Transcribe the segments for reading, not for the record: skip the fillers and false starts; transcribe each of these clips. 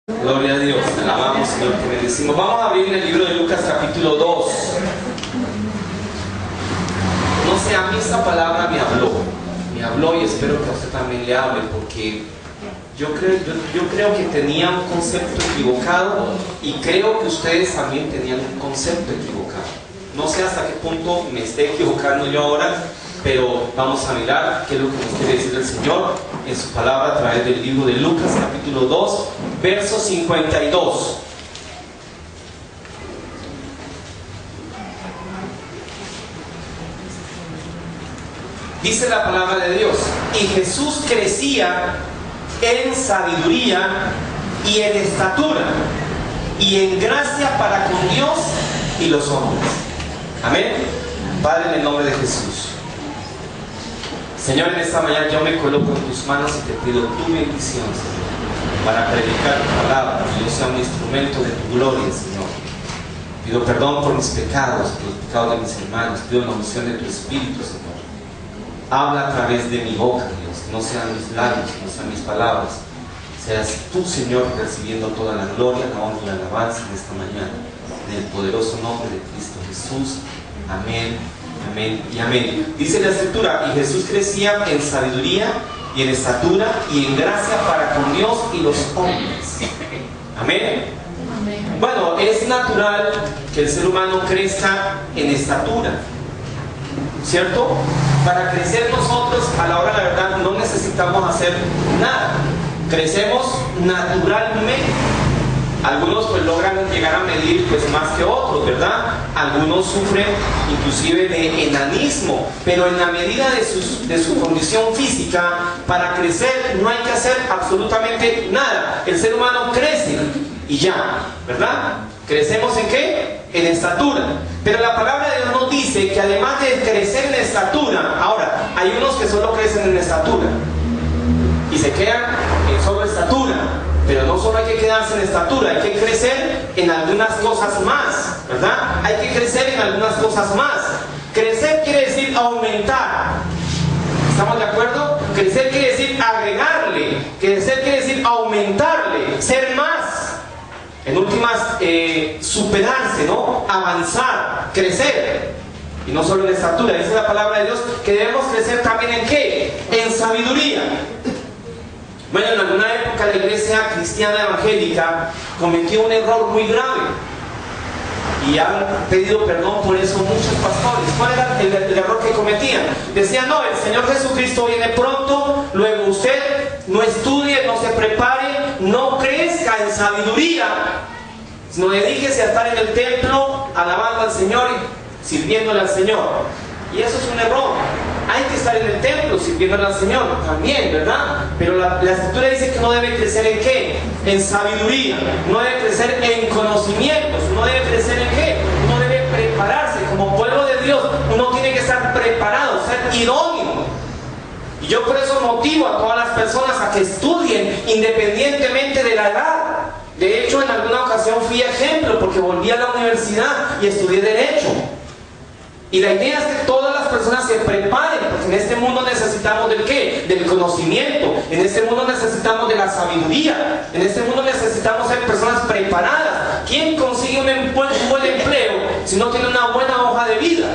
Gloria a Dios, te alabamos, Señor, te bendecimos. Vamos a abrir en el libro de Lucas capítulo 2. No sé, a mí esta palabra me habló y espero que a usted también le hable, porque yo creo que tenía un concepto equivocado y creo que ustedes también tenían un concepto equivocado. No sé hasta qué punto me esté equivocando yo ahora, pero vamos a mirar qué es lo que nos quiere decir el Señor en su palabra a través del libro de Lucas capítulo 2, verso 52. Dice la palabra de Dios: y Jesús crecía en sabiduría y en estatura y en gracia para con Dios y los hombres. Amén. Padre, en el nombre de Jesús, Señor, en esta mañana yo me coloco en tus manos y te pido tu bendición, Señor, para predicar tu palabra, que yo sea un instrumento de tu gloria, Señor. Pido perdón por mis pecados, por los pecados de mis hermanos. Pido la unción de tu Espíritu, Señor. Habla a través de mi boca, Dios, que no sean mis labios, que no sean mis palabras. Seas tú, Señor, recibiendo toda la gloria, la honra y la alabanza en esta mañana. En el poderoso nombre de Cristo Jesús. Amén, amén y amén. Dice la Escritura: y Jesús crecía en sabiduría y en estatura y en gracia para con Dios y los hombres. Amén. Amén. Bueno, es natural que el ser humano crezca en estatura, ¿cierto? Para crecer nosotros, a la hora de la verdad, no necesitamos hacer nada. Crecemos naturalmente. Algunos pues logran llegar a medir pues más que otros, ¿verdad? Algunos sufren inclusive de enanismo, pero en la medida de su condición física, para crecer no hay que hacer absolutamente nada. El ser humano crece y ya, ¿verdad? ¿Crecemos en qué? En estatura. Pero la palabra de Dios nos dice que además de crecer en estatura, ahora, hay unos que solo crecen en estatura y se quedan en solo estatura. Pero no solo hay que quedarse en estatura, hay que crecer en algunas cosas más, ¿verdad? Hay que crecer en algunas cosas más. Crecer quiere decir aumentar. ¿Estamos de acuerdo? Crecer quiere decir agregarle. Crecer quiere decir aumentarle, ser más. En últimas, superarse, ¿no? Avanzar, crecer. Y no solo en estatura. Dice la palabra de Dios que debemos crecer también ¿en qué? En sabiduría. Bueno, en alguna época la iglesia cristiana evangélica cometió un error muy grave y han pedido perdón por eso muchos pastores. ¿Cuál era el error que cometían? Decían: no, el Señor Jesucristo viene pronto, luego usted no estudie, no se prepare, no crezca en sabiduría, sino dedíquese a estar en el templo alabando al Señor y sirviéndole al Señor. Y eso es un error. Hay que estar en el templo sirviéndole al Señor también, ¿verdad? Pero la Escritura dice que uno debe crecer ¿en qué? En sabiduría. Uno debe crecer en conocimientos. Uno debe crecer ¿en qué? Uno debe prepararse. Como pueblo de Dios, uno tiene que estar preparado, ser idóneo. Y yo por eso motivo a todas las personas a que estudien independientemente de la edad. De hecho, en alguna ocasión fui ejemplo porque volví a la universidad y estudié Derecho. Y la idea es que todas las personas se preparen, porque en este mundo necesitamos ¿del qué? Del conocimiento. En este mundo necesitamos de la sabiduría. En este mundo necesitamos ser personas preparadas. ¿Quién consigue un buen empleo si no tiene una buena hoja de vida?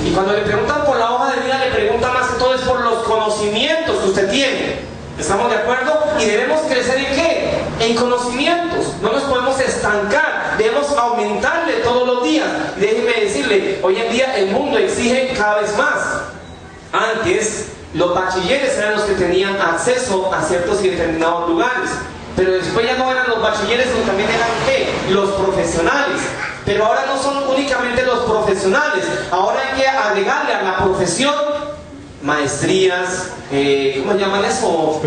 Y cuando le preguntan por la hoja de vida, le preguntan más que todo es por los conocimientos que usted tiene. ¿Estamos de acuerdo? Y debemos crecer ¿en qué? En conocimientos. No nos podemos estancar, debemos aumentarle todos los días. Y déjeme decirle, hoy en día el mundo exige cada vez más. Antes, los bachilleres eran los que tenían acceso a ciertos y determinados lugares. Pero después ya no eran los bachilleres, sino también eran ¿qué? Los profesionales. Pero ahora no son únicamente los profesionales. Ahora hay que agregarle a la profesión maestrías, ¿cómo llaman eso?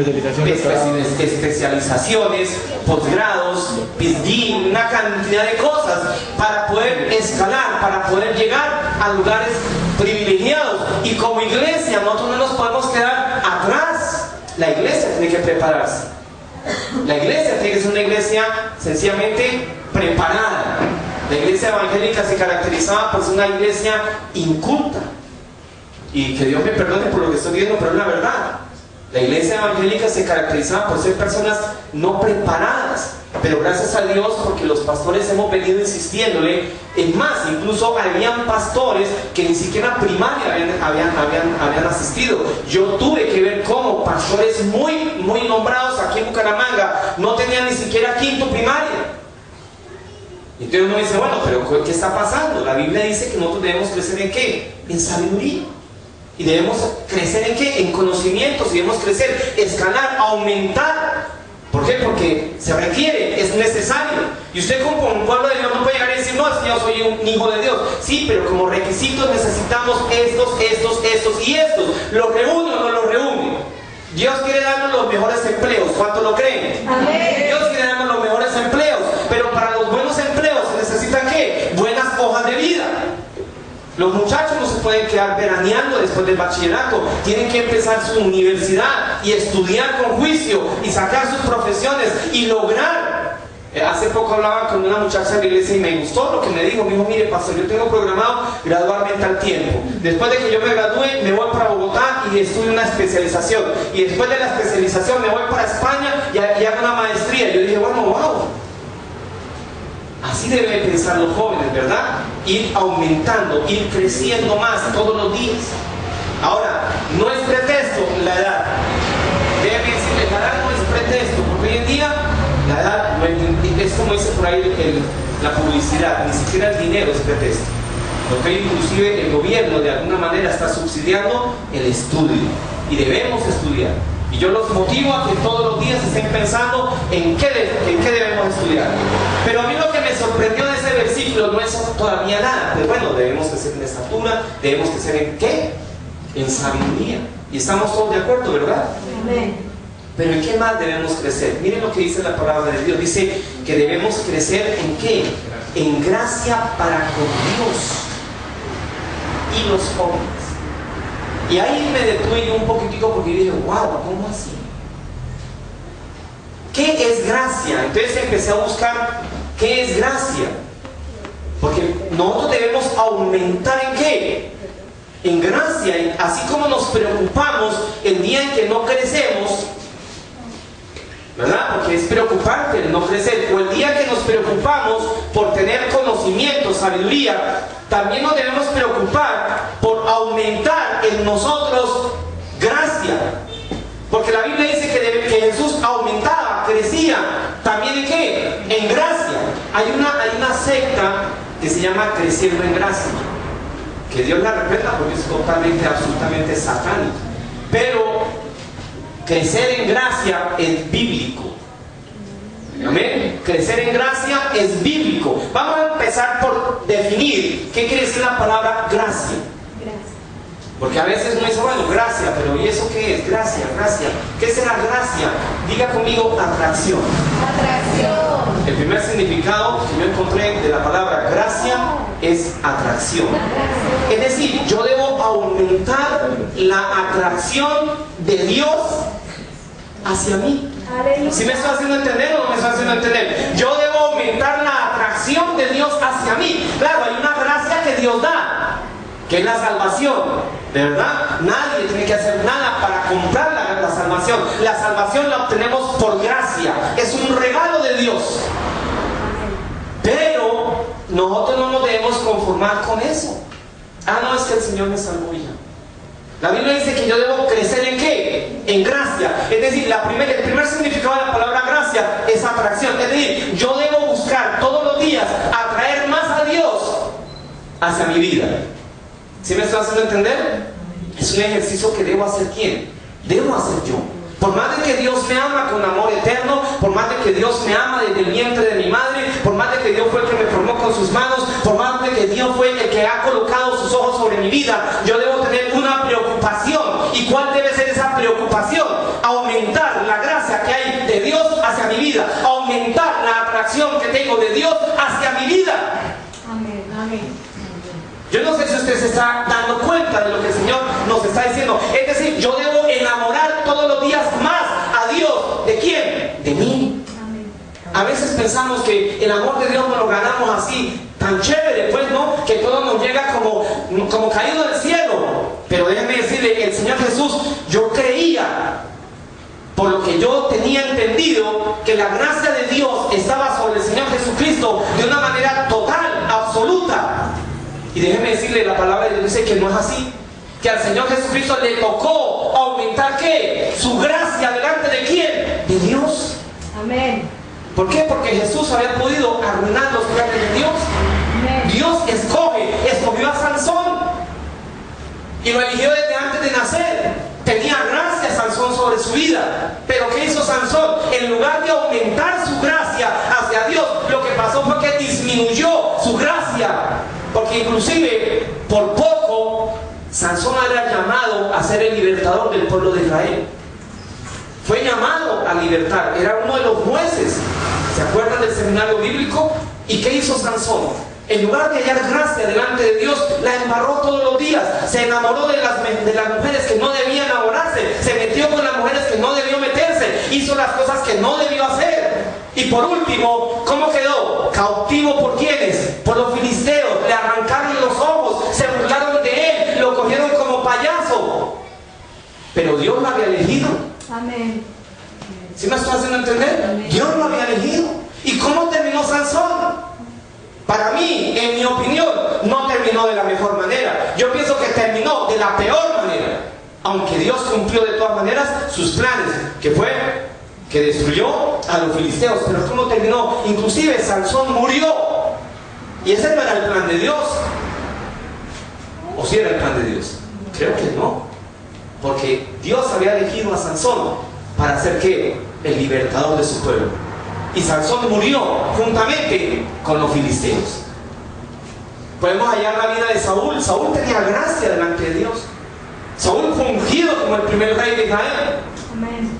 Especializaciones, posgrados, PhD, una cantidad de cosas para poder escalar, para poder llegar a lugares privilegiados. Y como iglesia, nosotros no nos podemos quedar atrás. La iglesia tiene que prepararse. La iglesia tiene que ser una iglesia sencillamente preparada. La iglesia evangélica se caracterizaba por ser una iglesia inculta. Y que Dios me perdone por lo que estoy viendo, pero es la verdad. La iglesia evangélica se caracterizaba por ser personas no preparadas, pero gracias a Dios, porque los pastores hemos venido insistiéndole. Es más, incluso habían pastores que ni siquiera primaria habían asistido. Yo tuve que ver cómo pastores muy nombrados aquí en Bucaramanga no tenían ni siquiera quinto primaria. Y entonces uno dice, bueno, pero ¿qué está pasando? La Biblia dice que nosotros debemos crecer ¿en qué? En sabiduría. Y debemos crecer ¿en qué? En conocimientos. Y debemos crecer, escalar, aumentar. ¿Por qué? Porque se requiere, es necesario. Y usted como un pueblo de Dios no puede llegar y decir, no, es que yo soy un hijo de Dios. Sí, pero como requisitos necesitamos estos y estos. ¿Los reúne o no los reúne? Dios quiere darnos los mejores empleos. ¿Cuánto lo creen? Amén. Dios quiere darnos los mejores empleos. Pero para los buenos empleos se necesitan ¿qué? Buenas hojas de vida. Los muchachos no se pueden quedar veraneando después del bachillerato. Tienen que empezar su universidad y estudiar con juicio y sacar sus profesiones y lograr. Hace poco hablaba con una muchacha de la iglesia y me gustó lo que me dijo. Me dijo, mire pastor, yo tengo programado graduarme en tal tiempo. Después de que yo me gradúe, me voy para Bogotá y estudio una especialización. Y después de la especialización me voy para España y hago una maestría. Yo dije, bueno, wow. Así deben pensar los jóvenes, ¿verdad? Ir aumentando, ir creciendo más todos los días. Ahora, no es pretexto la edad. Deben decirle, la edad no es pretexto, porque hoy en día la edad es como dice por ahí la publicidad, ni siquiera el dinero es pretexto. Porque inclusive el gobierno de alguna manera está subsidiando el estudio y debemos estudiar. Y yo los motivo a que todos los días estén pensando en qué debemos estudiar. Pero a mí lo que me sorprendió de ese versículo no es todavía nada. Pero bueno, debemos crecer en estatura, debemos crecer en ¿qué? En sabiduría. Y estamos todos de acuerdo, ¿verdad? Amén. Pero ¿en qué más debemos crecer? Miren lo que dice la palabra de Dios. Dice que debemos crecer ¿en qué? En gracia para con Dios y los hombres. Y ahí me detuve un poquitico porque dije, wow, ¿cómo así? ¿Qué es gracia? Entonces empecé a buscar ¿qué es gracia? Porque nosotros debemos aumentar ¿en qué? En gracia. Así como nos preocupamos el día en que no crecemos, ¿verdad? Porque es preocupante el no crecer. O el día que nos preocupamos por tener conocimiento, sabiduría, también nos debemos preocupar por aumentar en nosotros gracia. Porque la Biblia dice que Jesús aumentaba, crecía. ¿También en qué? En gracia. Hay una secta que se llama Creciendo en Gracia. Que Dios la reprenda porque es totalmente, absolutamente satánico. Pero crecer en gracia es bíblico. Amén. Crecer en gracia es bíblico. Vamos a empezar por definir qué quiere decir la palabra gracia. Porque a veces uno dice, bueno, gracia, pero ¿y eso qué es? Gracia. ¿Qué será gracia? Diga conmigo atracción. Atracción. El primer significado que yo encontré de la palabra gracia es atracción. Es decir, yo debo aumentar la atracción de Dios hacia mí. ¿Sí me estoy haciendo entender o no me estoy haciendo entender? Yo debo aumentar la atracción de Dios hacia mí. Claro, hay una gracia que Dios da, que es la salvación, ¿verdad? Nadie tiene que hacer nada para comprar la salvación. La salvación la obtenemos por gracia. Es un regalo de Dios. Pero nosotros no nos debemos conformar con eso. Ah, no, es que el Señor me salvó ya. La Biblia dice que yo debo crecer ¿en qué? En gracia. Es decir, el primer significado de la palabra gracia es atracción. Es decir, yo debo buscar todos los días atraer más a Dios hacia mi vida. ¿Sí me estoy haciendo entender? Es un ejercicio que debo hacer ¿quién? Debo hacer yo. Por más de que Dios me ama con amor eterno, por más de que Dios me ama desde el vientre de mi madre, por más de que Dios fue el que me formó con sus manos, por más de que Dios fue el que ha colocado sus ojos sobre mi vida, yo debo tener una preocupación. ¿Y cuál debe ser esa preocupación? Aumentar la gracia que hay de Dios hacia mi vida, aumentar la atracción que tengo de Dios hacia mi vida. Amén, amén. Yo no sé si usted se está dando cuenta de lo que el Señor nos está diciendo. Es decir, yo debo enamorar todos los días más a Dios. ¿De quién? De mí. A veces pensamos que el amor de Dios nos lo ganamos así, tan chévere, pues, ¿no? Que todo nos llega como caído del cielo. Pero déjeme decirle, el Señor Jesús, yo creía por lo que yo tenía entendido que la gracia de Dios estaba sobre el Señor Jesucristo de una manera total, absoluta. Y déjeme decirle, la palabra de Dios dice que no es así. Que al Señor Jesucristo le tocó aumentar ¿qué? Su gracia delante de ¿quién? De Dios. Amén. ¿Por qué? Porque Jesús había podido arruinar los planes de Dios. Amén. Dios escogió a Sansón y lo eligió desde antes de nacer. Tenía gracia Sansón sobre su vida. Pero ¿qué hizo Sansón? En lugar de aumentar su gracia hacia Dios, lo que pasó fue que disminuyó su gracia. Porque inclusive, por poco, Sansón era llamado a ser el libertador del pueblo de Israel. Fue llamado a libertar. Era uno de los jueces. ¿Se acuerdan del seminario bíblico? ¿Y qué hizo Sansón? En lugar de hallar gracia delante de Dios, la embarró todos los días. Se enamoró de las mujeres que no debía enamorarse. Se metió con las mujeres que no debió meterse. Hizo las cosas que no debió hacer. Y por último, ¿cómo quedó? Cautivo por ¿quiénes? Por los filisteos. Le arrancaron los ojos. Se burlaron de él. Lo cogieron como payaso. Pero Dios lo había elegido. Amén. ¿Sí me estoy haciendo entender? Amén. Dios lo había elegido. ¿Y cómo terminó Sansón? Para mí, en mi opinión, no terminó de la mejor manera. Yo pienso que terminó de la peor manera. Aunque Dios cumplió de todas maneras sus planes, que fue que destruyó a los filisteos. Pero ¿cómo terminó? Inclusive Sansón murió. Y ese no era el plan de Dios. ¿O sí era el plan de Dios? Creo que no. Porque Dios había elegido a Sansón para ser ¿qué? El libertador de su pueblo. Y Sansón murió juntamente con los filisteos. Podemos hallar la vida de Saúl. Saúl tenía gracia delante de Dios. Saúl fue ungido como el primer rey de Israel. Amén.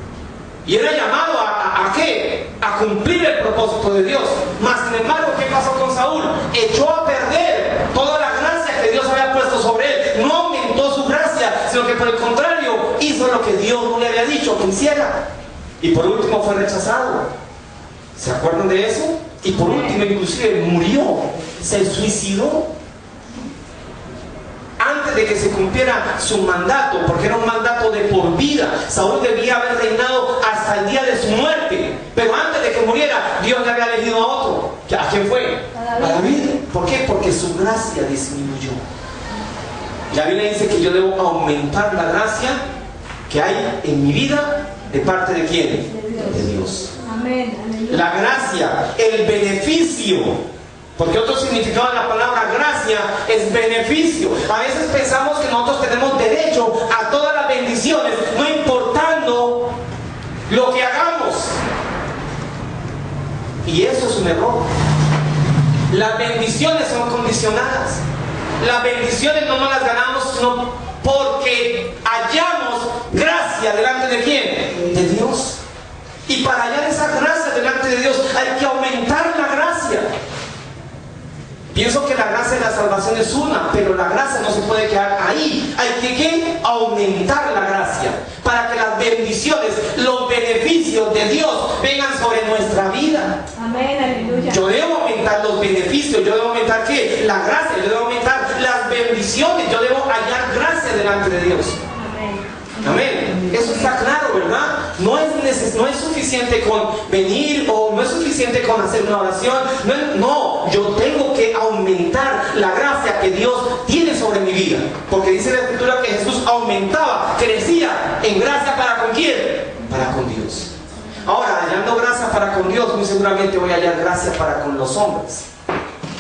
Y era llamado ¿a qué? A cumplir el propósito de Dios. Mas sin embargo, ¿qué pasó con Saúl? Echó a perder toda la gracia que Dios había puesto sobre él. No aumentó su gracia, sino que por el contrario, hizo lo que Dios no le había dicho que hiciera. Y por último fue rechazado. ¿Se acuerdan de eso? Y por último, inclusive murió, se suicidó antes de que se cumpliera su mandato, porque era un mandato de por vida. Saúl debía haber reinado hasta el día de su muerte, pero antes de que muriera, Dios le había elegido a otro. ¿A quién fue? A David. ¿Por qué? Porque su gracia disminuyó. La Biblia dice que yo debo aumentar la gracia que hay en mi vida. ¿De parte de quién? De Dios. Amén. La gracia, el beneficio, porque otro significado de la palabra gracia es beneficio. A veces pensamos que nosotros tenemos derecho a todas las bendiciones, no importando lo que hagamos. Y eso es un error. Las bendiciones son condicionadas. Las bendiciones no nos las ganamos sino porque hallamos gracia delante de ¿quién? De Dios. Y para hallar esa gracia delante de Dios hay que aumentar la gracia. Pienso que la gracia de la salvación es una, pero la gracia no se puede quedar ahí. Hay que ¿qué? Aumentar la gracia para que las bendiciones, los beneficios de Dios vengan sobre nuestra vida. Amén, aleluya. Yo debo aumentar los beneficios, yo debo aumentar ¿qué? La gracia, yo debo aumentar las bendiciones, yo debo hallar gracia delante de Dios. Amén. Eso está claro, ¿verdad? No es suficiente con venir o no es suficiente con hacer una oración. No, yo tengo que aumentar la gracia que Dios tiene sobre mi vida. Porque dice la Escritura que Jesús aumentaba, crecía en gracia para ¿con quién? Para con Dios. Ahora, hallando gracia para con Dios, muy seguramente voy a hallar gracia para con los hombres.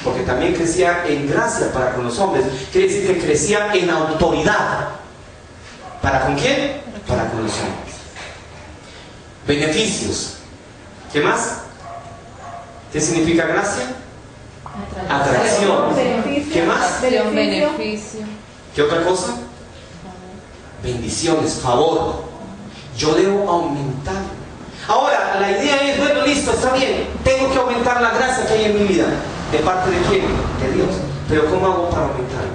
Porque también crecía en gracia para con los hombres. Quiere decir que crecía en autoridad. ¿Para con quién? Para con los hombres. Beneficios. ¿Qué más? ¿Qué significa gracia? Atracción. ¿Qué más? Beneficio. ¿Qué otra cosa? Bendiciones, favor. Yo debo aumentar. Ahora, la idea es, bueno, listo, está bien. Tengo que aumentar la gracia que hay en mi vida. ¿De parte de quién? De Dios. Pero ¿cómo hago para aumentarla?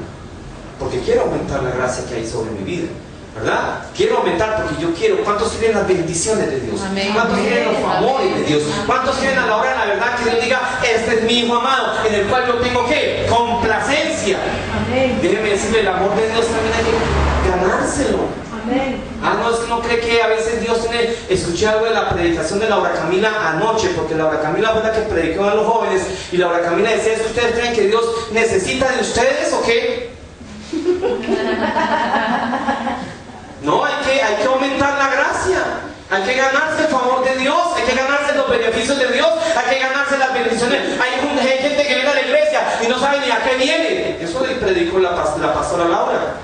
Porque quiero aumentar la gracia que hay sobre mi vida, ¿verdad? Quiero aumentar porque yo quiero. ¿Cuántos quieren las bendiciones de Dios? Amén. ¿Cuántos quieren los favores de Dios? ¿Cuántos quieren a la hora de la verdad que Dios diga, este es mi hijo amado, en el cual yo tengo ¿qué? Complacencia. Amén. Déjeme decirle, el amor de Dios también hay que ganárselo. Amén. Ah, no, es que no cree que a veces Dios tiene... Escuché algo de la predicación de Laura Camila anoche, porque Laura Camila fue la que predicó a los jóvenes, y Laura Camila decía, ¿es que ustedes creen que Dios necesita de ustedes o qué? No, hay que aumentar la gracia. Hay que ganarse el favor de Dios, hay que ganarse los beneficios de Dios, hay que ganarse las bendiciones. Hay gente que viene a la iglesia y no sabe ni a qué viene. Eso le predicó la pastora Laura.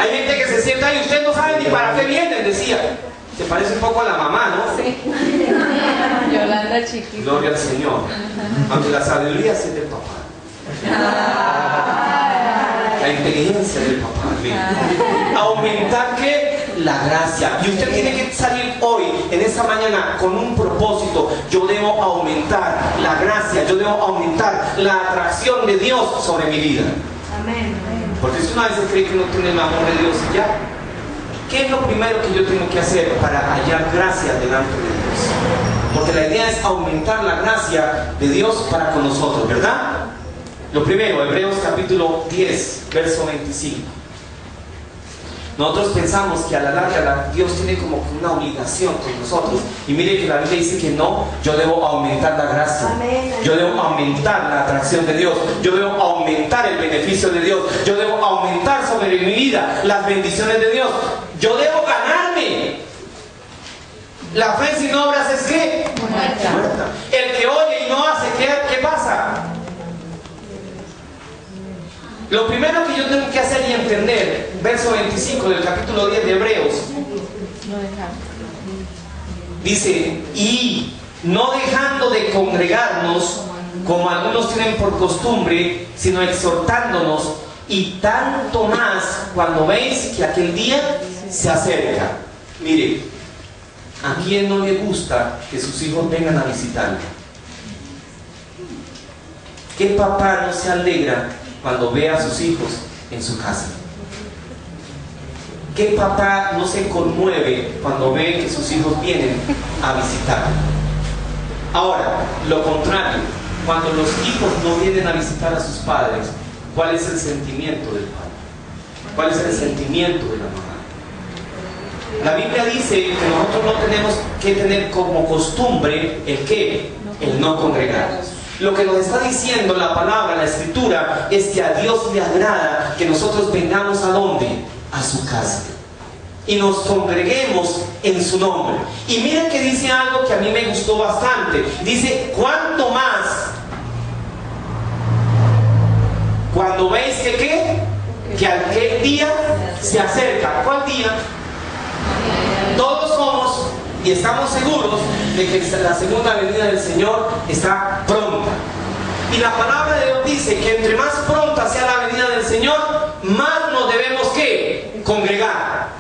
Hay gente que se sienta ahí y usted no sabe ni para qué viene, decía. Se parece un poco a la mamá, ¿no? Sí. Yolanda chiquita. Gloria al Señor. Aunque la sabiduría sí es del papá. La inteligencia del papá. Aumentar que la gracia. Y usted tiene que salir hoy, en esta mañana, con un propósito. Yo debo aumentar la gracia, yo debo aumentar la atracción de Dios sobre mi vida. Amén. Porque si una vez cree que no tiene el amor de Dios y ya, ¿qué es lo primero que yo tengo que hacer para hallar gracia delante de Dios? Porque la idea es aumentar la gracia de Dios para con nosotros, ¿verdad? Lo primero, Hebreos capítulo 10, verso 25. Nosotros pensamos que a la larga Dios tiene como una obligación con nosotros. Y mire que la Biblia dice que no, yo debo aumentar la gracia. Amén. Yo debo aumentar la atracción de Dios. Yo debo aumentar el beneficio de Dios. Yo debo aumentar sobre mi vida las bendiciones de Dios. Yo debo ganarme. La fe sin obras es ¿qué? Muerta. El que oye y no hace, ¿qué pasa? Lo primero que yo tengo que hacer y entender, verso 25 del capítulo 10 de Hebreos, dice, y no dejando de congregarnos, como algunos tienen por costumbre, sino exhortándonos, y tanto más cuando veis que aquel día se acerca. Mire, ¿a quién no le gusta que sus hijos vengan a visitarlo? ¿Qué papá no se alegra cuando ve a sus hijos en su casa? ¿Qué papá no se conmueve cuando ve que sus hijos vienen a visitar? Ahora, lo contrario, cuando los hijos no vienen a visitar a sus padres, ¿cuál es el sentimiento del padre? ¿Cuál es el sentimiento de la mamá? La Biblia dice que nosotros no tenemos que tener como costumbre el ¿qué? El no congregarnos. Lo que nos está diciendo la palabra, la escritura, es que a Dios le agrada que nosotros vengamos ¿a dónde? A su casa. Y nos congreguemos en su nombre. Y miren que dice algo que a mí me gustó bastante. Dice, ¿cuánto más? Cuando veis que ¿qué? Que aquel día se acerca. ¿Cuál día? Todos somos y estamos seguros de que la segunda venida del Señor está pronta. Y la palabra de Dios dice que entre más pronta sea la venida del Señor, más nos debemos ¿qué? Congregar.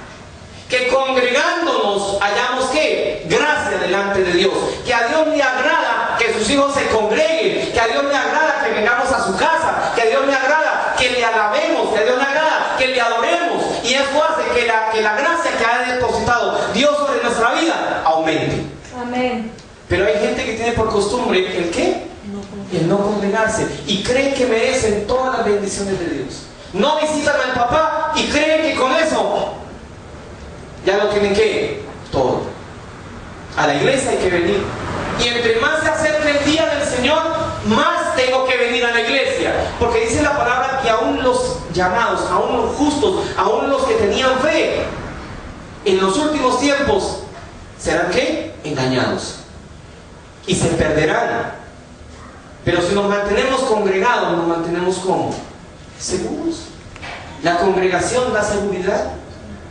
Que congregándonos hallamos ¿qué? Gracia delante de Dios. Que a Dios le agrada que sus hijos se congreguen. Que a Dios le agrada que vengamos a su casa. Que a Dios le agrada que le alabemos. Que a Dios le agrada que le adoremos. Y eso hace que la gracia que ha depositado Dios sobre nuestra vida aumente. Amén. Pero hay gente que tiene por costumbre ¿el qué? El no congregarse. Y creen que merecen todas las bendiciones de Dios. No visitan al papá y creen que con eso ya lo tienen que todo. A la iglesia hay que venir. Y entre más se acerca el día del Señor, más tengo que venir a la iglesia. Porque dice la palabra que aún los llamados, aún los justos, aún los que tenían fe, en los últimos tiempos, ¿serán qué? Engañados. Y se perderán. Pero si nos mantenemos congregados, nos mantenemos ¿cómo? Seguros. La congregación da seguridad.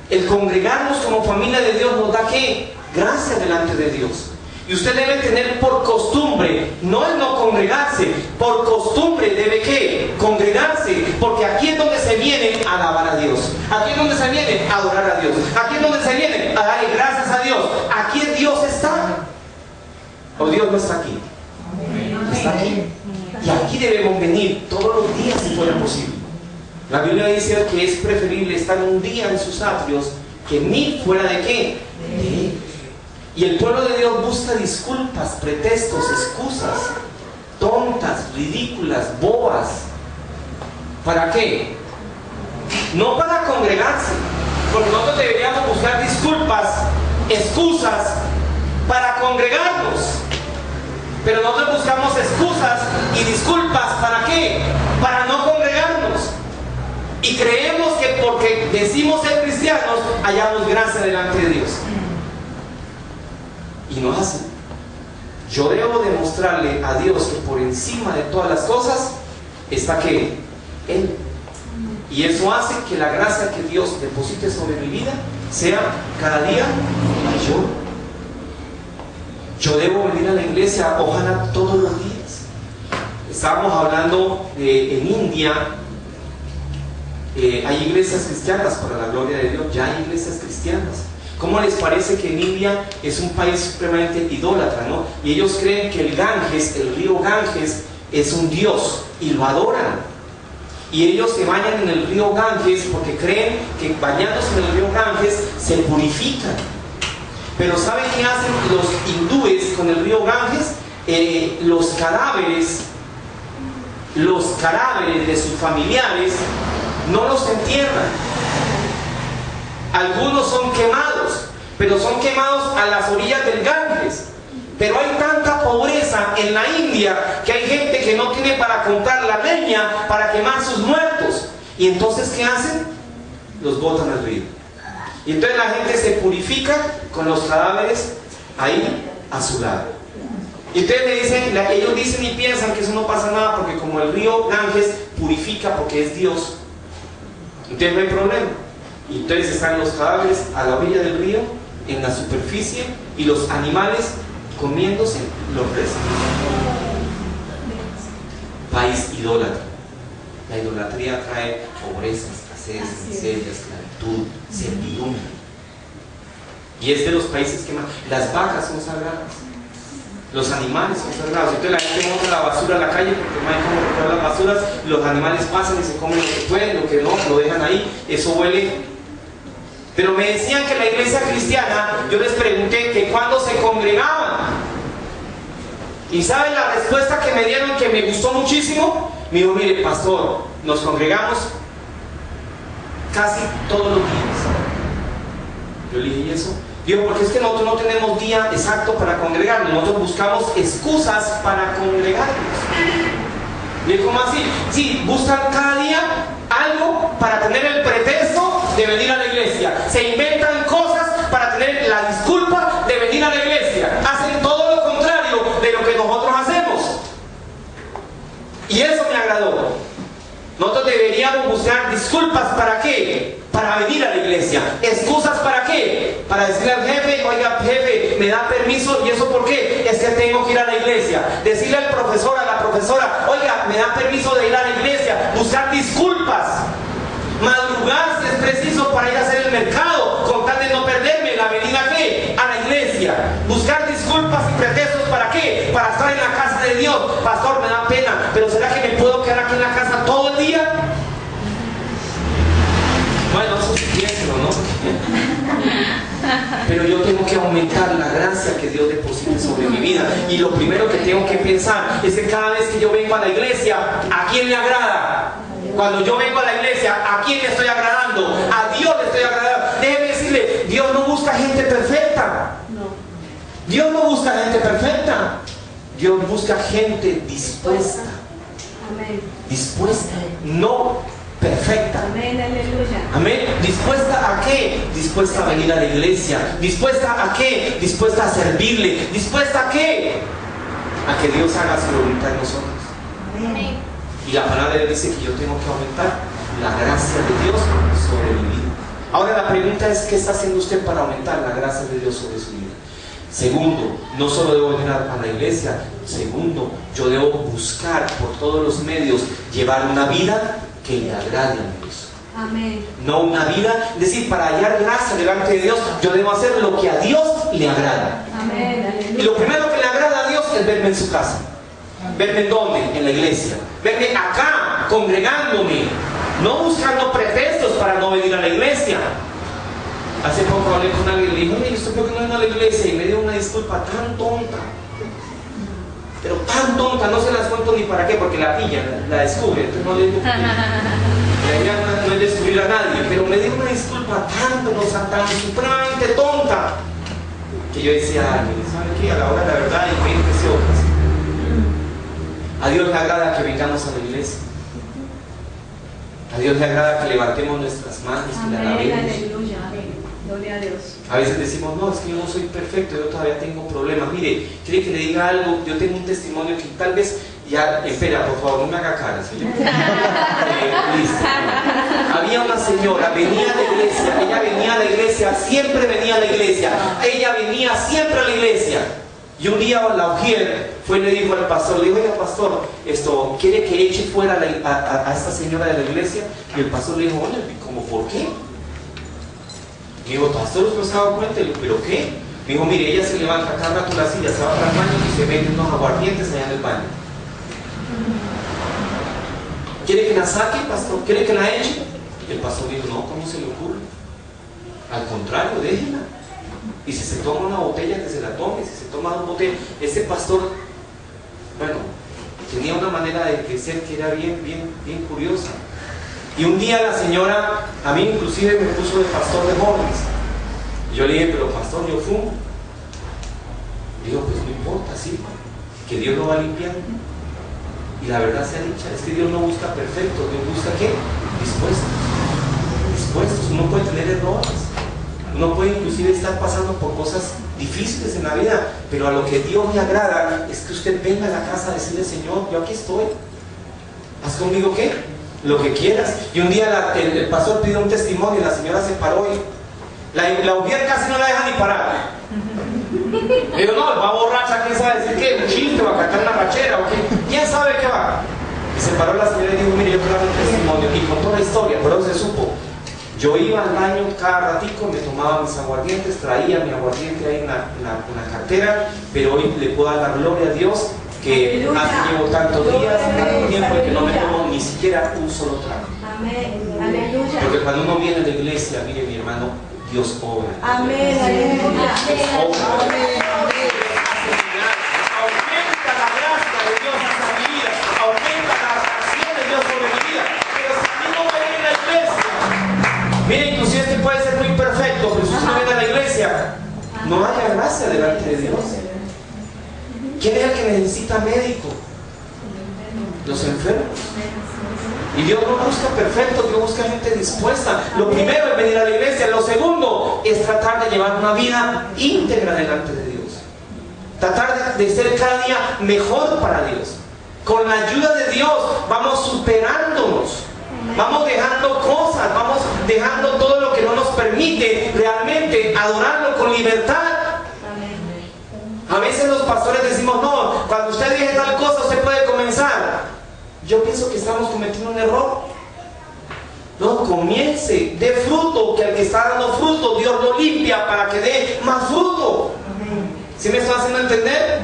El congregarnos como familia de Dios nos da ¿qué? Gracia delante de Dios. Y usted debe tener por costumbre, no el no congregarse, por costumbre debe ¿qué? Congregarse, porque aquí es donde se viene a alabar a Dios. Aquí es donde se viene a adorar a Dios. Aquí es donde se viene a darle gracias a Dios. Aquí Dios está. ¿O Dios no está aquí? Está aquí. Y aquí debemos venir todos los días si fuera posible. La Biblia dice que es preferible estar un día en sus atrios que 1000 fuera de ¿qué? De Él. Y el pueblo de Dios busca disculpas, pretextos, excusas tontas, ridículas, bobas. ¿Para qué? No para congregarse, Porque nosotros deberíamos buscar disculpas, excusas para congregarnos. Pero nosotros buscamos excusas y disculpas ¿para qué? Para no congregarnos. Y creemos que porque decimos ser cristianos, hallamos gracia delante de Dios. Y no es así. Yo debo demostrarle a Dios que por encima de todas las cosas está que Él. Y eso hace que la gracia que Dios deposite sobre mi vida sea cada día mayor. Yo debo venir a la iglesia, ojalá todos los días. Estábamos hablando en India, hay iglesias cristianas, para la gloria de Dios, ya hay iglesias cristianas. ¿Cómo les parece que en India es un país supremamente idólatra, ¿no? Y ellos creen que el Ganges, el río Ganges, es un dios y lo adoran. Y ellos se bañan en el río Ganges porque creen que bañándose en el río Ganges se purifican. Pero ¿saben qué hacen los hindúes con el río Ganges? Los cadáveres de sus familiares no los entierran. Algunos son quemados, pero son quemados a las orillas del Ganges. Pero hay tanta pobreza en la India que hay gente que no tiene para comprar la leña para quemar sus muertos. Y entonces, ¿qué hacen? Los botan al río. Y entonces la gente se purifica con los cadáveres ahí a su lado. Y entonces le dicen, ellos dicen y piensan que eso no pasa nada porque como el río Ganges purifica porque es Dios, entonces no hay problema. Y entonces están los cadáveres a la orilla del río, en la superficie, y los animales comiéndose los restos. País idólatra. La idolatría trae pobreza, escasez, miseria, esclavitud, servidumbre. Y es de los países que más. Las vacas son sagradas, los animales son sagrados. Entonces la gente monta la basura a la calle porque no hay cómo recoger las basuras. Los animales pasan y se comen lo que pueden, lo que no, lo dejan ahí. Eso huele. Pero me decían que la iglesia cristiana, yo les pregunté que cuándo se congregaban. ¿Y saben la respuesta que me dieron que me gustó muchísimo? Me dijo, mire, pastor, nos congregamos casi todos los días. Yo le dije, ¿y eso? Digo, porque es que nosotros no tenemos día exacto para congregarnos, nosotros buscamos excusas para congregarnos. Le dije, ¿cómo así? Sí, buscan cada día algo para tener el pretexto de venir a la iglesia. Se inventan cosas para tener la disculpa de venir a la iglesia. Hacen todo lo contrario de lo que nosotros hacemos. Y eso me agradó. Nosotros deberíamos buscar disculpas ¿para qué? Para venir a la iglesia. ¿Excusas para qué? Para decirle al jefe, oiga jefe, me da permiso, ¿y eso por qué? Es que tengo que ir a la iglesia. Decirle al profesor, a la profesora, oiga, me da permiso de ir a la iglesia. Buscar disculpas. Madrugar si es preciso para ir a hacer el mercado, con tal de no perderme la venida ¿a qué? A la iglesia. Buscar disculpas y pretextos ¿para qué? Para estar en la casa de Dios. Pastor, me da pena, pero ¿será que me puedo quedar aquí en la casa todo el día? Bueno, eso sí piénselo, ¿no? Pero yo tengo que aumentar la gracia que Dios deposite sobre mi vida. Y lo primero que tengo que pensar es que cada vez que yo vengo a la iglesia, ¿a quién le agrada? Cuando yo vengo a la iglesia, ¿a quién le estoy agradando? A Dios le estoy agradando. Déjeme decirle, Dios no busca gente perfecta. Dios no busca gente perfecta. Dios busca gente dispuesta. Dispuesta, no perfecta. Amén, aleluya. Amén. ¿Dispuesta a qué? Dispuesta a venir a la iglesia. ¿Dispuesta a qué? Dispuesta a servirle. ¿Dispuesta a qué? A que Dios haga su voluntad en nosotros. Amén. Y la palabra de Dios dice que yo tengo que aumentar la gracia de Dios sobre mi vida. Ahora la pregunta es, ¿qué está haciendo usted para aumentar la gracia de Dios sobre su vida? Segundo, no solo debo venir a la iglesia. Segundo, yo debo buscar por todos los medios llevar una vida que le agrade a Dios. Amén. No una vida, es decir, para hallar gracia delante de Dios, yo debo hacer lo que a Dios le agrada. Amén, aleluya. Y lo primero que le agrada a Dios es verme en su casa. ¿Verme en dónde? En la iglesia. Verme acá, congregándome, no buscando pretextos para no venir a la iglesia. Hace poco hablé con alguien y le dije, oye, ¿usted por qué no viene a la iglesia? Y me dio una disculpa tan tonta, pero tan tonta, no se las cuento ni para qué, porque la pilla, la descubre, entonces no le digo por qué. la idea no es destruir a nadie, pero me dio una disculpa tan supremamente tonta, que yo decía, ¿sabe qué? A la hora de la verdad hay 20 horas. A Dios le agrada que vengamos a la iglesia. A Dios le agrada que levantemos nuestras manos, que le alabemos. Aleluya. Gloria a Dios. A veces decimos, no, es que yo no soy perfecto, yo todavía tengo problemas. Mire, quiere que le diga algo, yo tengo un testimonio que tal vez ya, espera, por favor, no me haga cara, señor. Listo. Había una señora, venía a la iglesia, ella venía a la iglesia, siempre venía a la iglesia, ella venía siempre a la iglesia. Y un día la mujer fue y le dijo al pastor, le dijo, oiga pastor, ¿quiere que eche fuera a esta señora de la iglesia? Y el pastor le dijo, oye, ¿cómo por qué? Y dijo, pastor, ¿usted no se ha dado cuenta? ¿Pero qué? Me dijo, mire, ella se levanta cada rato la silla, se va para el baño y se mete unos aguardientes allá en el baño. ¿Quiere que la saque, pastor? ¿Quiere que la eche? Y el pastor dijo, no, ¿cómo se le ocurre? Al contrario, déjela. Y si se toma una botella, que se la tome. Si se toma dos botellas. Ese pastor, bueno, tenía una manera de crecer que era bien curiosa. Y un día la señora, a mí inclusive me puso de pastor de jóvenes. Y yo le dije, pero pastor, yo fumo. Digo, pues no importa, sí, que Dios lo va a limpiar. Y la verdad sea dicha, es que Dios no busca perfectos, Dios busca ¿qué? Dispuestos. Uno puede tener errores, uno puede inclusive estar pasando por cosas difíciles en la vida, pero a lo que Dios le agrada es que usted venga a la casa a decirle, Señor, yo aquí estoy, haz conmigo ¿qué? Lo que quieras. Y un día el pastor pidió un testimonio y la señora se paró y la mujer casi no la deja ni parar. Le digo, no, va borracha, ¿quién sabe decir qué? Un chiste, va a cantar una rachera o qué, ¿quién sabe qué va? Y se paró la señora y dijo, mire, yo quiero dar un testimonio, y contó la historia, pero se supo. Yo iba al baño cada ratico, me tomaba mis aguardientes, traía mi aguardiente ahí en la cartera, pero hoy le puedo dar la gloria a Dios que llevo tantos días, tanto tiempo que no me tomo ni siquiera un solo trago. Amén. Aleluya. Porque cuando uno viene a la iglesia, mire mi hermano, Dios obra. Amén. Aleluya. Aumenta la gracia de Dios en mi vida, aumenta la acción de Dios sobre mi vida. Pero si a mí no me viene a la iglesia, mire, inclusive este puede ser muy perfecto, pero si usted no viene a la iglesia, no haya gracia delante de Dios. ¿Quién es el que necesita médico? Los enfermos. Y Dios no busca perfecto, Dios busca gente dispuesta. Lo primero es venir a la iglesia. Lo segundo es tratar de llevar una vida íntegra delante de Dios. Tratar de ser cada día mejor para Dios. Con la ayuda de Dios vamos superándonos. Vamos dejando cosas, vamos dejando todo lo que no nos permite realmente adorarlo con libertad. A veces los pastores decimos, no, cuando usted deje tal cosa usted puede comenzar. Yo pienso que estamos cometiendo un error. No, comience, dé fruto, que al que está dando fruto Dios lo limpia para que dé más fruto. ¿Sí me está haciendo entender?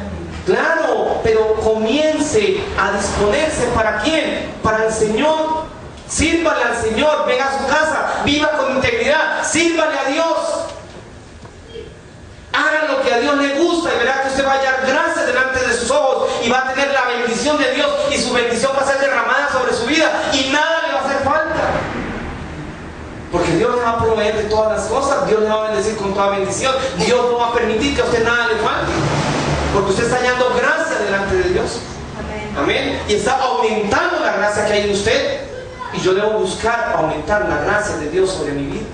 Claro, pero comience a disponerse. ¿Para quién? Para el Señor. Sírvale al Señor, venga a su casa, viva con integridad, sírvale a Dios. Haga lo que a Dios le gusta y verá que usted va a hallar gracia delante de sus ojos y va a tener la bendición de Dios y su bendición va a ser derramada sobre su vida y nada le va a hacer falta. Porque Dios le va a proveer de todas las cosas, Dios le va a bendecir con toda bendición, Dios no va a permitir que a usted nada le falte, porque usted está hallando gracia delante de Dios. Amén. Y está aumentando la gracia que hay en usted. Y yo debo buscar aumentar la gracia de Dios sobre mi vida,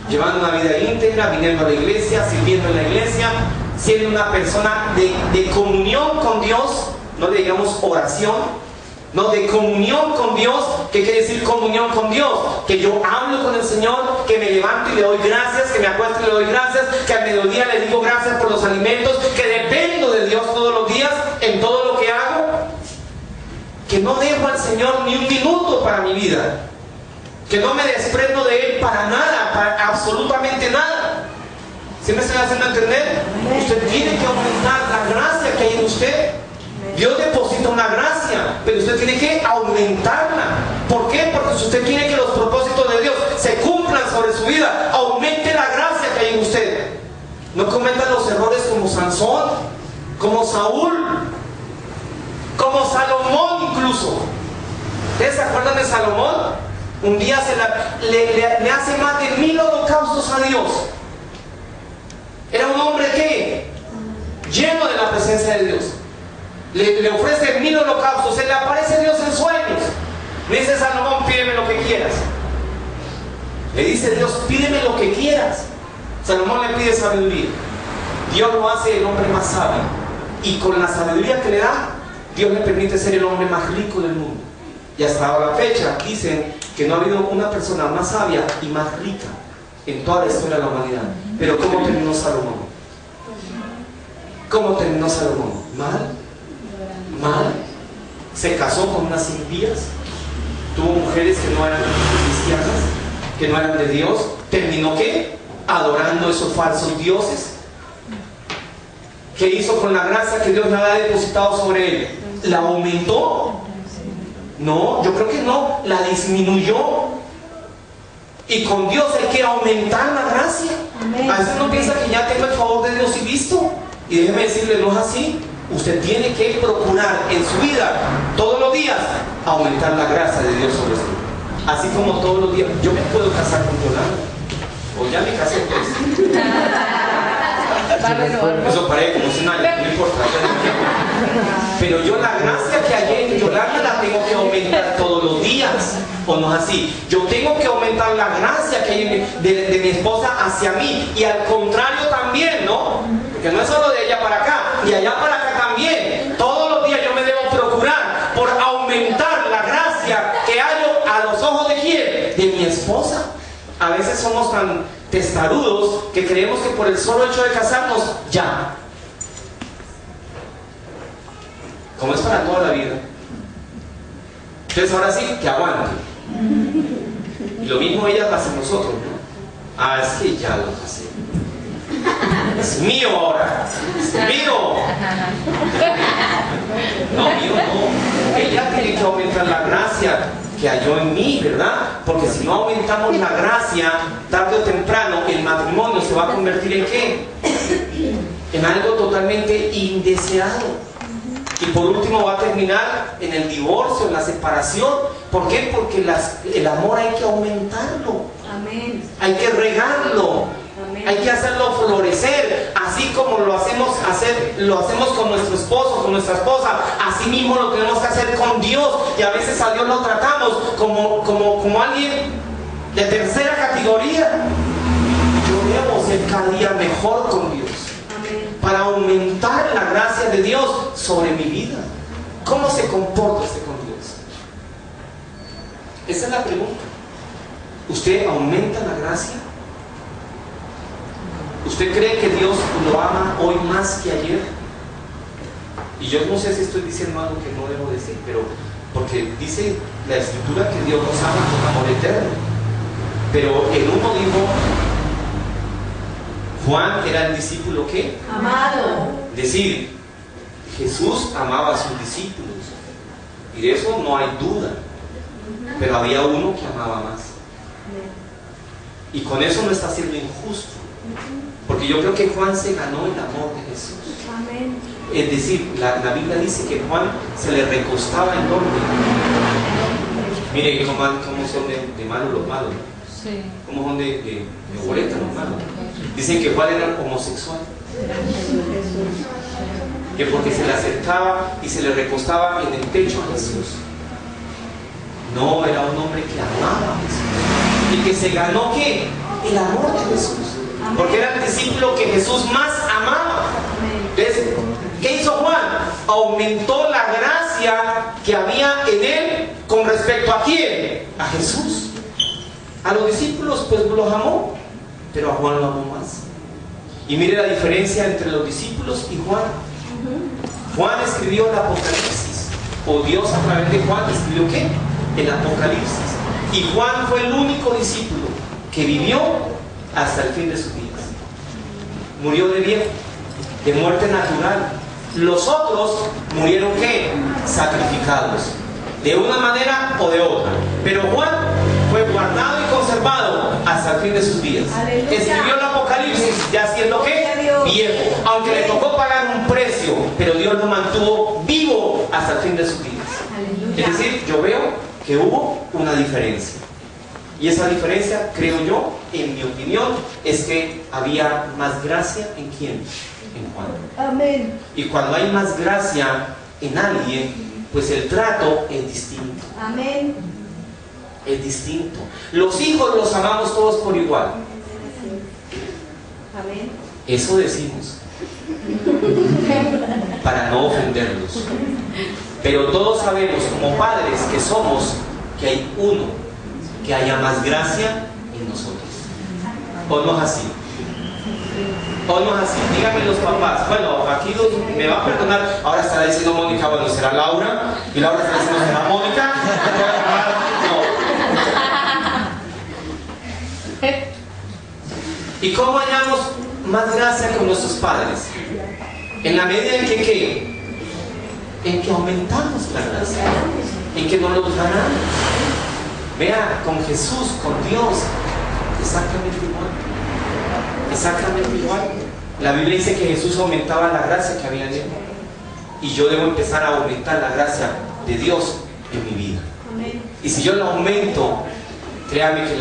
llevando una vida íntegra, viniendo a la iglesia, sirviendo en la iglesia, siendo una persona de comunión con Dios, no le digamos oración, no, de comunión con Dios. ¿Qué quiere decir comunión con Dios? Que yo hablo con el Señor, que me levanto y le doy gracias, que me acuesto y le doy gracias, que al mediodía le digo gracias por los alimentos, que dependo de Dios todos los días en todo lo que hago, que no dejo al Señor ni un minuto para mi vida, que no me desprendo de Él para nada, para absolutamente nada. ¿Sí me están haciendo entender? Usted tiene que aumentar la gracia que hay en usted. Dios deposita una gracia, pero usted tiene que aumentarla. ¿Por qué? Porque si usted quiere que los propósitos de Dios se cumplan sobre su vida, aumente la gracia que hay en usted. No cometa los errores como Sansón, como Saúl, como Salomón incluso. ¿Ustedes se acuerdan de Salomón? Un día le hace más de 1000 holocaustos a Dios. Era un hombre que, lleno de la presencia de Dios, le ofrece 1000 holocaustos. Se le aparece Dios en sueños. Le dice Salomón, pídeme lo que quieras. Le dice Dios, pídeme lo que quieras. Salomón le pide sabiduría. Dios lo hace el hombre más sabio. Y con la sabiduría que le da, Dios le permite ser el hombre más rico del mundo. Y hasta la fecha dicen que no ha habido una persona más sabia y más rica en toda la historia de la humanidad. Pero ¿cómo terminó Salomón? ¿Cómo terminó Salomón? Mal. Mal. Se casó con unas impías. Tuvo mujeres que no eran cristianas, que no eran de Dios. ¿Terminó qué? Adorando esos falsos dioses. ¿Qué hizo con la gracia que Dios le había depositado sobre él? ¿La aumentó? No, yo creo que no, la disminuyó. Y con Dios hay que aumentar la gracia. A veces uno piensa que ya tengo el favor de Dios y listo. Y déjeme decirle, no es así. Usted tiene que procurar en su vida, todos los días, aumentar la gracia de Dios sobre usted. Así como todos los días. Yo me puedo casar con Yolanda. O ya me casé pues. Eso parece como si no importa. Pero yo la gracia que hay en Yolanda la tengo que aumentar todos los días. ¿O no es así? Yo tengo que aumentar la gracia que hay de mi esposa hacia mí. Y al contrario también, ¿no? Porque no es solo de allá para acá, de allá para acá también. Todos los días yo me debo procurar por aumentar la gracia que hallo a los ojos de ¿quién? De mi esposa. A veces somos tan testarudos que creemos que por el solo hecho de casarnos, ya. Como es para toda la vida. Entonces ahora sí, que aguante. Y lo mismo ellas hacen nosotros, ¿no? Ah, es que ya lo casé. Es mío ahora. Es mío. No, mío no. Ella tiene que aumentar la gracia que halló en mí, ¿verdad? Porque si no aumentamos la gracia, tarde o temprano el matrimonio se va a convertir en ¿qué? En algo totalmente indeseado. Y por último va a terminar en el divorcio, en la separación. ¿Por qué? Porque el amor hay que aumentarlo. Amén. Hay que regarlo. Amén. Hay que hacerlo florecer, así como lo hacemos con nuestro esposo, con nuestra esposa. Así mismo lo tenemos que hacer con Dios. Y a veces a Dios lo tratamos como alguien de tercera categoría. Yo debo ser cada día mejor con Dios, para aumentar la gracia de Dios sobre mi vida. ¿Cómo se comporta usted con Dios? Esa es la pregunta. ¿Usted aumenta la gracia? ¿Usted cree que Dios lo ama hoy más que ayer? Y yo no sé si estoy diciendo algo que no debo decir, pero porque dice la Escritura que Dios nos ama con amor eterno. Pero el uno dijo, Juan era el discípulo ¿qué? Amado. Es decir, Jesús amaba a sus discípulos. Y de eso no hay duda. Pero había uno que amaba más. Y con eso no está siendo injusto. Porque yo creo que Juan se ganó el amor de Jesús. Amén. Es decir, la Biblia dice que Juan se le recostaba en donde. Mire cómo son de malos los malos. Sí. Cómo son de boletas los malos. Dicen que Juan era homosexual. Que porque se le acercaba y se le recostaba en el pecho a Jesús. No, era un hombre que amaba a Jesús. Y que se ganó ¿qué? El amor de Jesús. Porque era el discípulo que Jesús más amaba. Entonces, ¿qué hizo Juan? Aumentó la gracia que había en él con respecto a ¿quién? A Jesús. A los discípulos pues los amó, pero a Juan lo amó más. Y mire la diferencia entre los discípulos y Juan. Juan escribió el Apocalipsis, o Dios a través de Juan escribió ¿qué? El Apocalipsis. Y Juan fue el único discípulo que vivió hasta el fin de sus días. Murió de viejo, de muerte natural. Los otros murieron ¿qué? Sacrificados, de una manera o de otra. Pero Juan fue guardado y conservado hasta el fin de sus días. Aleluya. Escribió el Apocalipsis ya siendo ¿qué? Viejo, aunque le tocó pagar un precio, pero Dios lo mantuvo vivo hasta el fin de sus días. Aleluya. Es decir, yo veo que hubo una diferencia. Y esa diferencia, creo yo, en mi opinión, es que había más gracia en quién, en Juan. Amén. Y cuando hay más gracia en alguien, pues el trato es distinto. Amén. Es distinto. Los hijos los amamos todos por igual. Amén. Eso decimos. Para no ofenderlos. Pero todos sabemos, como padres que somos, que hay uno que haya más gracia en nosotros. ¿O no es así? ¿O no es así? Díganme los papás. Bueno, aquí me va a perdonar. Ahora estará diciendo Mónica, bueno, será Laura. Y Laura estará diciendo, será Mónica. No. ¿Y cómo hallamos más gracia con nuestros padres? En la medida en que, ¿qué? En que aumentamos la gracia. En que nos los ganamos. Vea, con Jesús, con Dios, exactamente igual. Exactamente igual. La Biblia dice que Jesús aumentaba la gracia que había en él. Y yo debo empezar a aumentar la gracia de Dios en mi vida. Amén. Y si yo la aumento, créame que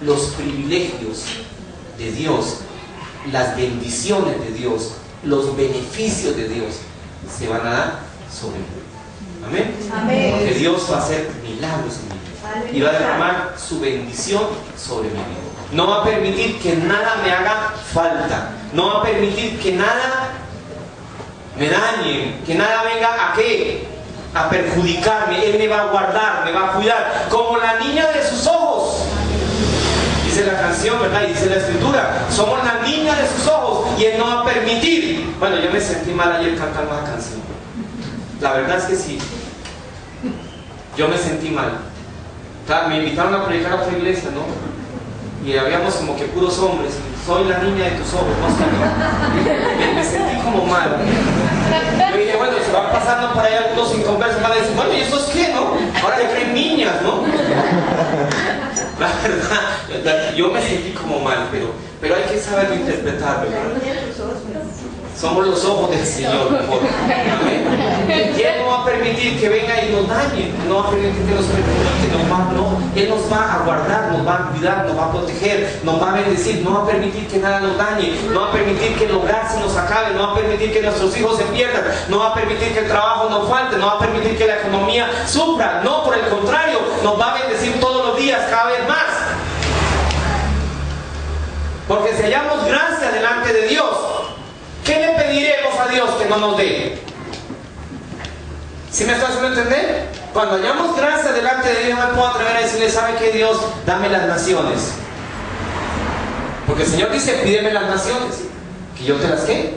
los privilegios de Dios, las bendiciones de Dios, los beneficios de Dios se van a dar sobre mí. Amén. Amén. Porque Dios va a hacer milagros en mi vida y va a derramar su bendición sobre mi vida. No va a permitir que nada me haga falta. No va a permitir que nada me dañe, que nada venga a qué, a perjudicarme. Él me va a guardar, me va a cuidar, como la niña de sus ojos. Dice la canción, ¿verdad? Y dice la escritura, somos la niña de sus ojos y Él no va a permitir. Bueno, yo me sentí mal ayer cantando la canción. La verdad es que sí. Yo me sentí mal. Me invitaron a predicar a otra iglesia, ¿no? Y habíamos como que puros hombres. Soy la niña de tus ojos, no sé. Me sentí como mal. Yo dije, bueno, se van pasando por ahí algunos inconversos, van a decir, bueno, ¿y eso es qué, no? Ahora ya creen niñas, ¿no? La verdad, yo me sentí como mal, pero hay que saberlo interpretar, ¿verdad? Somos los ojos del Señor, mejor. Amén. Y Él no va a permitir que venga y nos dañe, no va a permitir que nos perjudique, Él nos va a guardar, nos va a cuidar, nos va a proteger, nos va a bendecir, no va a permitir que nada nos dañe, no va a permitir que el hogar se nos acabe, no va a permitir que nuestros hijos se pierdan, no va a permitir que el trabajo nos falte, no va a permitir que la economía sufra, no, por el contrario, nos va a bendecir todos los días, cada vez más. Porque si hallamos gracia delante de Dios, ¿qué le pediremos a Dios que no nos dé? ¿Sí me estás haciendo entender? Cuando hallamos gracia delante de Dios, me puedo atrever a decirle, ¿sabe qué, Dios? Dame las naciones. Porque el Señor dice, pídeme las naciones. ¿Que yo te las qué?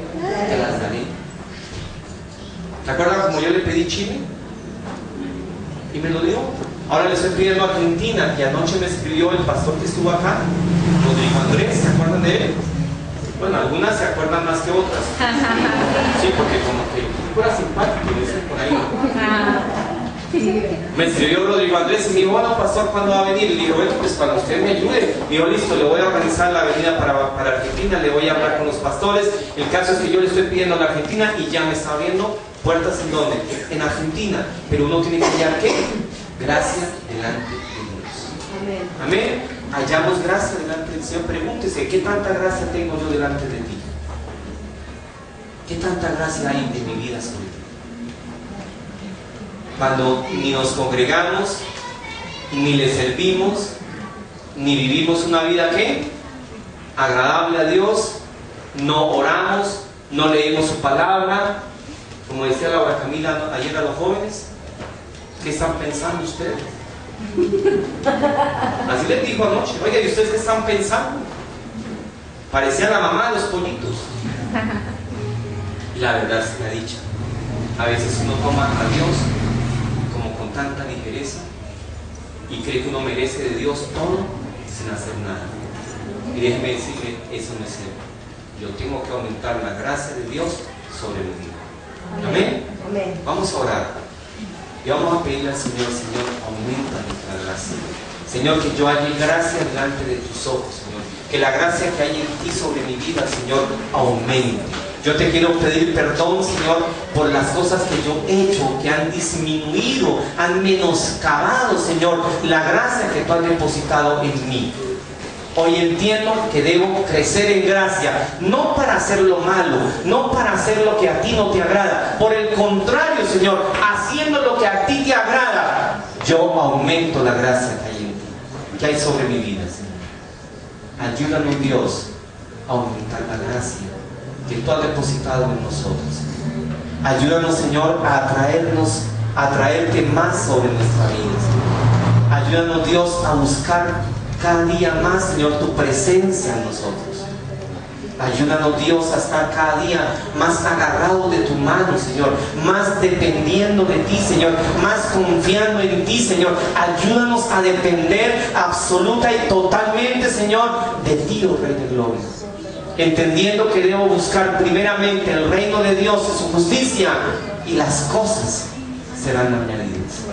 Te las daré. ¿Te acuerdas como yo le pedí Chile? Y me lo dio. Ahora le estoy pidiendo a Argentina. Y anoche me escribió el pastor que estuvo acá, Rodrigo Andrés, ¿se acuerdan de él? Bueno, algunas se acuerdan más que otras. Sí, porque como que fuera simpático, dicen por ahí. Me escribió Rodrigo Andrés y me dijo, bueno, pastor, ¿cuándo va a venir? Y le digo, bueno, pues cuando usted me ayude. Y yo, listo, le voy a organizar la venida para Argentina, le voy a hablar con los pastores. El caso es que yo le estoy pidiendo a la Argentina y ya me está abriendo puertas. ¿En dónde? En Argentina. Pero uno tiene que hallar, ¿qué? Gracia delante de Dios. Amén. Amén. Hallamos gracia delante del Señor. Pregúntese, ¿qué tanta gracia tengo yo delante de ti? ¿Qué tanta gracia hay en mi vida sobre ti? Cuando ni nos congregamos, ni le servimos, ni vivimos una vida ¿qué? Agradable a Dios, no oramos, no leemos su palabra, como decía Laura Camila ayer a los jóvenes, ¿qué están pensando ustedes? Así les dijo anoche, oiga, ¿y ustedes qué están pensando? Parecía la mamá de los pollitos. Y la verdad es la dicha. A veces uno toma a Dios como con tanta ligereza y cree que uno merece de Dios todo sin hacer nada. Y déjeme decirle, eso no es cierto. Yo tengo que aumentar la gracia de Dios sobre mi vida. Amén. Amén. Vamos a orar. Y vamos a pedirle al Señor, Señor, aumenta nuestra gracia. Señor, que yo halle gracia delante de tus ojos, Señor. Que la gracia que hay en ti sobre mi vida, Señor, aumente. Yo te quiero pedir perdón, Señor, por las cosas que yo he hecho, que han disminuido, han menoscabado, Señor, la gracia que tú has depositado en mí. Hoy entiendo que debo crecer en gracia, no para hacer lo malo, no para hacer lo que a ti no te agrada. Por el contrario, Señor, haciendo lo que a ti te agrada, yo aumento la gracia que hay en ti, que hay sobre mi vida, Señor. Ayúdanos, Dios, a aumentar la gracia que tú has depositado en nosotros. Ayúdanos, Señor, a atraerte más sobre nuestra vida, Señor. Ayúdanos, Dios, a buscar cada día más, Señor, tu presencia en nosotros. Ayúdanos, Dios, a estar cada día más agarrados de tu mano, Señor, más dependiendo de ti, Señor, más confiando en ti, Señor. Ayúdanos a depender absoluta y totalmente, Señor, de ti, oh Rey de Gloria. Entendiendo que debo buscar primeramente el reino de Dios y su justicia, y las cosas serán añadidas.